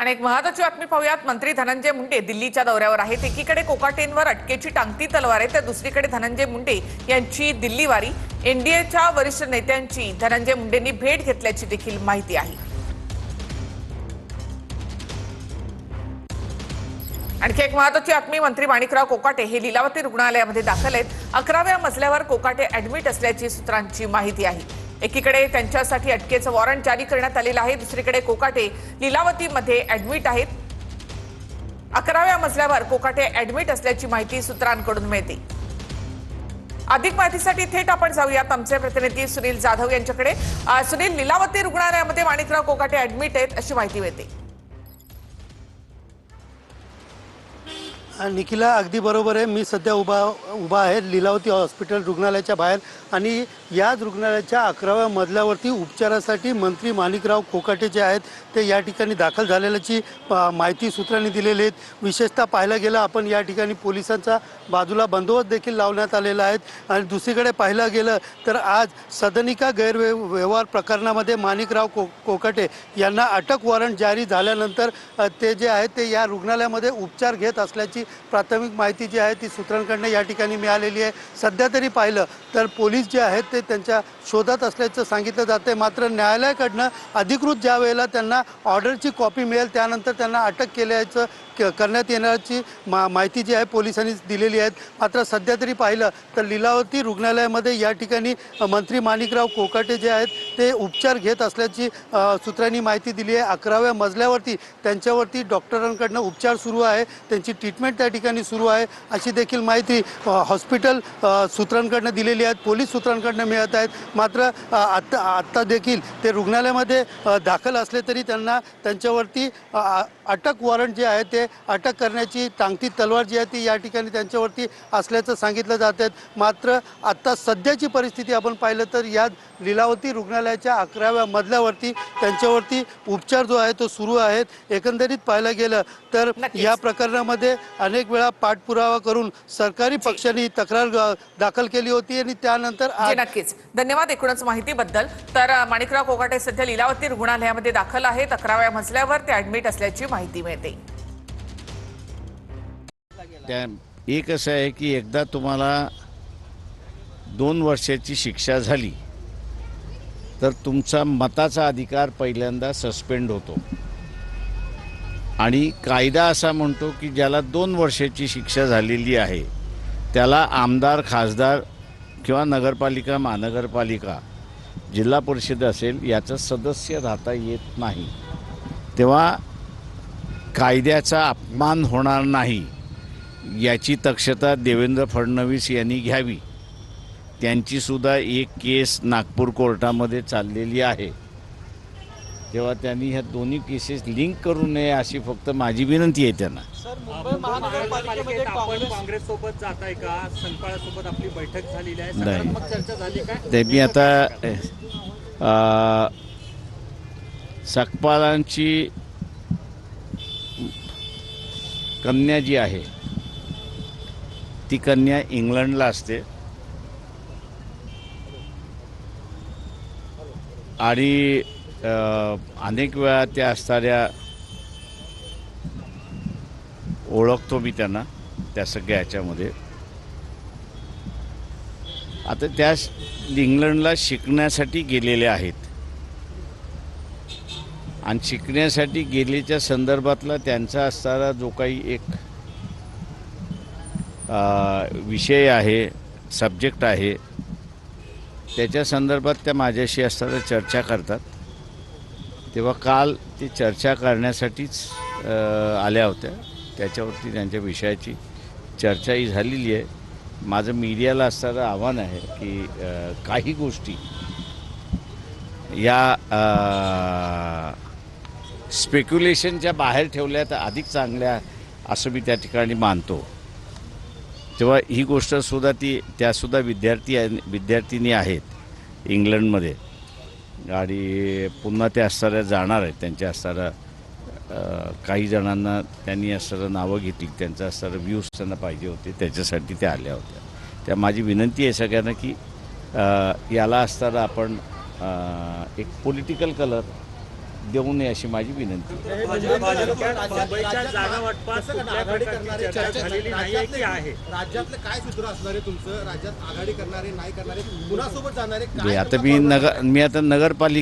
आणि एक महत्त्वाची बातमी पाहूयात। मंत्री धनंजय मुंडे दिल्लीच्या दौऱ्यावर आहेत। एकीकडे कोकाटेंवर अटकेची टांगती तलवार आहे, तर दुसरीकडे धनंजय मुंडे यांची दिल्लीवारी। एनडीएच्या वरिष्ठ नेत्यांची धनंजय मुंडेंनी भेट घेतल्याची देखील माहिती आहे। आणखी एक महत्त्वाची बातमी, मंत्री माणिकराव कोकाटे हे लीलावती रुग्णालयामध्ये दाखल आहेत। 11व्या मजल्यावर कोकाटे ऍडमिट असल्याची सूत्रांची माहिती आहे। एकीकडे त्यांच्यासाठी अटकेचं वॉरंट जारी करण्यात आलेलं आहे, दुसरीकडे कोकाटे लीलावतीमध्ये ऍडमिट आहेत। 11व्या मजल्यावर कोकाटे ऍडमिट असल्याची माहिती सूत्रांकडून मिळते। अधिक माहितीसाठी थेट आपण जाऊयात आमचे प्रतिनिधी सुनील जाधव यांच्याकडे। सुनील, लीलावती रुग्णालयामध्ये माणिकराव कोकाटे ऍडमिट आहेत अशी माहिती मिळते। निखिला, अगदी बरोबर आहे। मी सध्या उभा आहे लीलावती हॉस्पिटल रुग्णालयाच्या बाहेर आणि याच रुग्णालयाच्या 11व्या मजल्यावरती उपचारासाठी मंत्री माणिकराव कोकाटे जे आहेत ते या ठिकाणी दाखल झालेल्याची माहिती सूत्रांनी दिलेली आहे। विशेषतः पाहायला गेलं आपण या ठिकाणी पोलिसांचा बाजूला बंदोबस्त देखील लावण्यात आलेला आहे। आणि दुसरीकडे पाहायला गेलं तर आज सदनिका गैरव्यवहार प्रकरणामध्ये माणिकराव कोकाटे यांना अटक वॉरंट जारी झाल्यानंतर ते जे आहेत ते या रुग्णालयामध्ये उपचार घेत असल्याची प्राथमिक माहिती जी आहे ती सूत्रांकडून या ठिकाणी मिळालेली आहे। सध्या तरी पाहिलं तर पोलीस जे आहेत ते त्यांच्या शोधात असल्याचं सांगितलं जाते। मात्र न्यायालयाकडनं अधिकृत ज्या वेळेला त्यांना ऑर्डरची कॉपी मिळेल त्यानंतर त्यांना अटक केल्याचं करण्यात येण्याची माहिती जी आहे पोलिसांनी दिलेली आहे। मात्र सध्या तरी पाहिलं तर लीलावती रुग्णालयामध्ये या ठिकाणी मंत्री माणिकराव कोकाटे जे आहेत ते उपचार घेत असल्याची सूत्रांनी माहिती दिली आहे। 11व्या मजल्यावरती त्यांच्यावरती डॉक्टरांकडनं उपचार सुरू आहे, त्यांची ट्रीटमेंट त्या ठिकाणी सुरू आहे अशी देखील माहिती हॉस्पिटल सूत्रांकडनं दिलेली आहे, पोलीस सूत्रांकडनं मिळत आहेत। मात्र आत्ता देखील ते रुग्णालयामध्ये दाखल असले तरी त्यांच्यावरती अटक वॉरंट जे आहे ते अटक करण्याची टांगती तलवार जी आहे ती या ठिकाणी त्यांच्यावरती असल्याचं सांगितलं जात आहे। मात्र आत्ता सध्याची परिस्थिती आपण पाहिलं तर या लीलावती रुग्णालयाच्या 11व्या मजल्यावरती त्यांच्यावरती उपचार जो आहे तो सुरू आहेत। एकंदरीत पाहायला गेलं तर या प्रकरणामध्ये अनेक वेळा पाठपुरावा करून सरकारी पक्षाने तक्रार दाखल केली होती आणि त्यानंतर नक्कीच धन्यवाद एकूणच माहितीबद्दल। तर माणिकराव कोकाटे सध्या लीलावती रुग्णालयामध्ये दाखल आहेत। 11व्या मजल्यावर ते ऍडमिट असल्याची माहिती मिळते। एक असं आहे की एकदा तुम्हाला 2 वर्षाची शिक्षा झाली तर तुमचा मताचा अधिकार पहिल्यांदा सस्पेंड होतो आणि कायदा असा म्हणतो की ज्याला 2 वर्षाची शिक्षा झालेली आहे त्याला आमदार, खासदार किंवा नगरपालिका, महानगरपालिका, जिल्हा परिषद असेल याचं सदस्य राहता येत नाही। तेव्हा कायद्याचा अपमान होणार नाही याची दक्षता देवेंद्र फडणवीस यांनी घ्यावी। त्यांची सुद्धा एक केस नागपूर कोर्टामध्ये चाललेली आहे, तेव्हा त्यांनी ह्या दोन्ही केसेस लिंक करू नये अशी फक्त माझी विनंती आहे त्यांना। सर, मुंबई महानगरपालिकेमध्ये काँग्रेस सोबत जात आहे का? संपाळासोबत आपली बैठक झालेली आहे, सकारात्मक चर्चा झाली का? ते मी आता सकपालांची कन्या जी आहे ती कन्या इंग्लंडला असते आणि अनेक वेळा त्या असणाऱ्या ओळखतो मी त्यांना त्या सगळ्या ह्याच्यामध्ये। आता त्या इंग्लंडला शिकण्यासाठी गेलेल्या आहेत आणि शिकण्यासाठी गेलेच्या संदर्भातला त्यांचा असणारा जो काही एक विषय आहे, सब्जेक्ट आहे, त्याच्या संदर्भात त्या माझ्याशी असताना चर्चा करतात। तेव्हा काल ती चर्चा करण्यासाठीच आल्या होत्या, त्याच्यावरती त्यांच्या विषयाची चर्चाही झालेली आहे। माझं मीडियाला असणारं आव्हान आहे की काही गोष्टी या स्पेक्युलेशनच्या बाहेर ठेवल्या तर अधिक चांगल्या असं मी त्या ठिकाणी मानतो। तेव्हा ही गोष्टसुद्धा त्यासुद्धा विद्यार्थिनी आहेत इंग्लंडमध्ये आणि पुन्हा त्या असणाऱ्या जाणार आहेत। त्यांच्या असणाऱ्या काही जणांना त्यांनी असणारं नावं घेतली, त्यांचं असणारं व्ह्यूज त्यांना पाहिजे होते, त्याच्यासाठी त्या आल्या होत्या। त्या माझी विनंती आहे सगळ्यांना की याला असणारं आपण एक पॉलिटिकल कलर देऊ नये अशी माझी विनंती आहे. मुंबईच्या जागा वाटपात कुठल्या प्रकारची चर्चा झालेली नाहीये की आहे? राज्यातलं काय सूत्र असणार आहे तुमचं? राज्यात आघाडी करणारे नाही करणारे कुणासोबत जाणारे आता मी आता नगरपालिका